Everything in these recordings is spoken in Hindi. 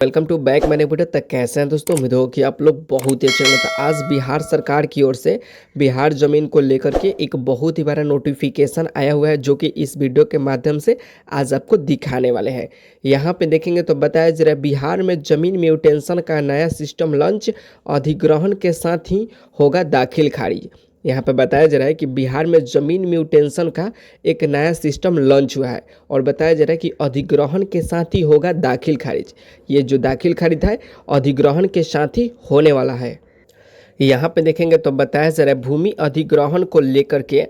Welcome to back. मैंने वीडियो तक कैसे हैं दोस्तों, उम्मीद हो कि आप लोग बहुत ही अच्छे होंगे। तो आज बिहार सरकार की ओर से बिहार ज़मीन को लेकर के एक बहुत ही बड़ा नोटिफिकेशन आया हुआ है, जो कि इस वीडियो के माध्यम से आज आपको दिखाने वाले हैं। यहाँ पे देखेंगे तो बताया जा रहा है बिहार में ज़मीन म्यूटेशन का नया सिस्टम लॉन्च, अधिग्रहण के साथ ही होगा दाखिल खारिज। यहाँ पे बताया जा रहा है कि बिहार में ज़मीन म्यूटेशन का एक नया सिस्टम लॉन्च हुआ है और बताया जा रहा है कि अधिग्रहण के साथ ही होगा दाखिल खारिज। ये जो दाखिल खारिज है अधिग्रहण के साथ ही होने वाला है। यहाँ पे देखेंगे तो बताया जा रहा है भूमि अधिग्रहण को लेकर के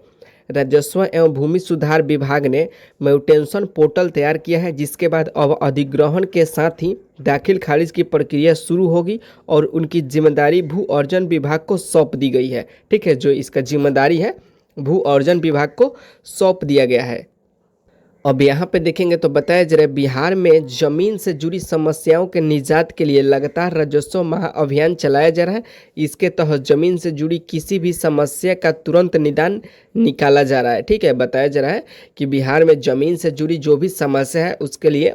राजस्व एवं भूमि सुधार विभाग ने म्यूटेशन पोर्टल तैयार किया है, जिसके बाद अब अधिग्रहण के साथ ही दाखिल खारिज की प्रक्रिया शुरू होगी और उनकी जिम्मेदारी भू अर्जन विभाग को सौंप दी गई है। ठीक है, जो इसका जिम्मेदारी है भू अर्जन विभाग को सौंप दिया गया है। अब यहाँ पे देखेंगे तो बताया जा रहा है बिहार में जमीन से जुड़ी समस्याओं के निजात के लिए लगातार राजस्व महाअभियान चलाया जा रहा है। इसके तहत जमीन से जुड़ी किसी भी समस्या का तुरंत निदान निकाला जा रहा है। ठीक है, बताया जा रहा है कि बिहार में जमीन से जुड़ी जो भी समस्या है उसके लिए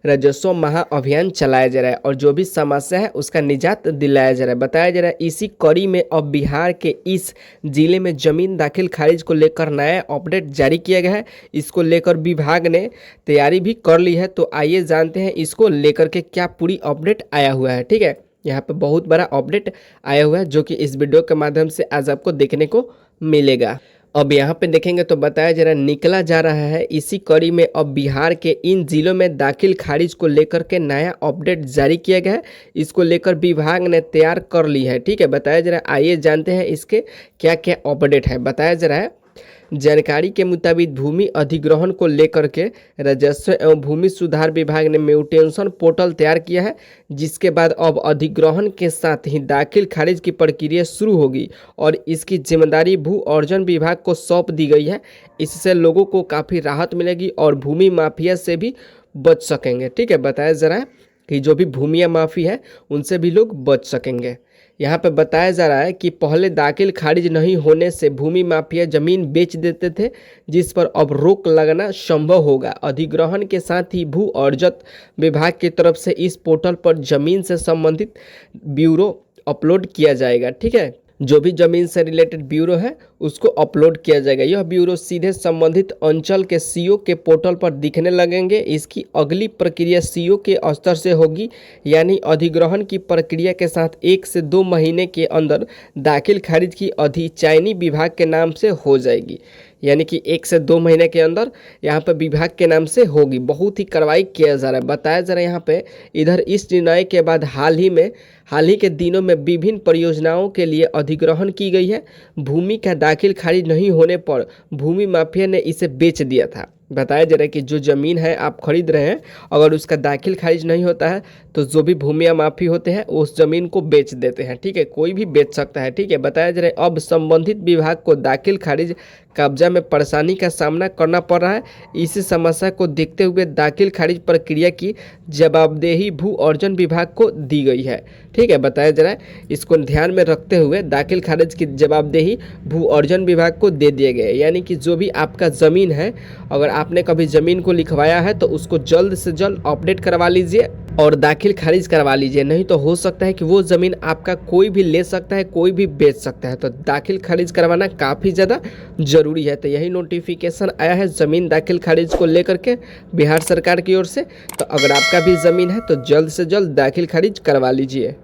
राजस्व महाअभियान चलाया जा रहा है और जो भी समस्या है उसका निजात दिलाया जा रहा है। बताया जा रहा है इसी कड़ी में अब बिहार के इस जिले में जमीन दाखिल खारिज को लेकर नया अपडेट जारी किया गया है। इसको लेकर विभाग ने तैयारी भी कर ली है। तो आइए जानते हैं इसको लेकर के क्या पूरी अपडेट आया हुआ है। ठीक है, यहाँ पे बहुत बड़ा अपडेट आया हुआ है जो कि इस वीडियो के माध्यम से आज आपको देखने को मिलेगा। अब यहाँ पे देखेंगे तो बताया जा रहा है निकला जा रहा है इसी कड़ी में अब बिहार के इन जिलों में दाखिल खारिज को लेकर के नया अपडेट जारी किया गया है। इसको लेकर विभाग ने तैयार कर ली है। ठीक है, बताया जा रहा है आइए जानते हैं इसके क्या क्या अपडेट है। बताया जा रहा है जानकारी के मुताबिक भूमि अधिग्रहण को लेकर के राजस्व एवं भूमि सुधार विभाग ने म्यूटेशन पोर्टल तैयार किया है, जिसके बाद अब अधिग्रहण के साथ ही दाखिल खारिज की प्रक्रिया शुरू होगी और इसकी जिम्मेदारी भू अर्जन विभाग को सौंप दी गई है। इससे लोगों को काफ़ी राहत मिलेगी और भूमि माफिया से भी बच सकेंगे। ठीक है, बताया जा रहा है कि जो भी भूमिया माफी है उनसे भी लोग बच सकेंगे। यहाँ पे बताया जा रहा है कि पहले दाखिल खारिज नहीं होने से भूमि माफिया जमीन बेच देते थे, जिस पर अब रोक लगना संभव होगा। अधिग्रहण के साथ ही भू अर्जन विभाग की तरफ से इस पोर्टल पर जमीन से संबंधित ब्यूरो अपलोड किया जाएगा। ठीक है, जो भी जमीन से रिलेटेड ब्यूरो है उसको अपलोड किया जाएगा। यह ब्यूरो सीधे संबंधित अंचल के सीओ के पोर्टल पर दिखने लगेंगे। इसकी अगली प्रक्रिया सीओ के स्तर से होगी, यानी अधिग्रहण की प्रक्रिया के साथ 1 से 2 महीने के अंदर दाखिल खारिज की अधिचयनी विभाग के नाम से हो जाएगी। यानी कि 1 से 2 महीने के अंदर यहाँ पर विभाग के नाम से होगी। बहुत ही कार्रवाई किया जा रहा है। बताया जा रहा है यहाँ पे इधर इस निर्णय के बाद हाल ही के दिनों में विभिन्न परियोजनाओं के लिए अधिग्रहण की गई है। भूमि का दाखिल खारिज नहीं होने पर भूमि माफिया ने इसे बेच दिया था। बताया जा रहा है कि जो ज़मीन है आप खरीद रहे हैं, अगर उसका दाखिल खारिज नहीं होता है तो जो भी भूमिया माफी होते हैं उस ज़मीन को बेच देते हैं। ठीक है, कोई भी बेच सकता है। ठीक है, बताया जा रहा है अब संबंधित विभाग को दाखिल खारिज कब्जा में परेशानी का सामना करना पड़ रहा है। इसी समस्या को देखते हुए दाखिल खारिज प्रक्रिया की जवाबदेही भू अर्जन विभाग को दी गई है। ठीक है, बताया जा रहा है इसको ध्यान में रखते हुए दाखिल खारिज की जवाबदेही भू अर्जन विभाग को दे दिया गया है। यानी कि जो भी आपका ज़मीन है, अगर आपने कभी ज़मीन को लिखवाया है तो उसको जल्द से जल्द अपडेट करवा लीजिए और दाखिल खारिज करवा लीजिए। नहीं तो हो सकता है कि वो ज़मीन आपका कोई भी ले सकता है, कोई भी बेच सकता है। तो दाखिल खारिज करवाना काफ़ी ज़्यादा ज़रूरी है। तो यही नोटिफिकेशन आया है ज़मीन दाखिल खारिज को लेकर के बिहार सरकार की ओर से। तो अगर आपका भी ज़मीन है तो जल्द से जल्द दाखिल खारिज करवा लीजिए।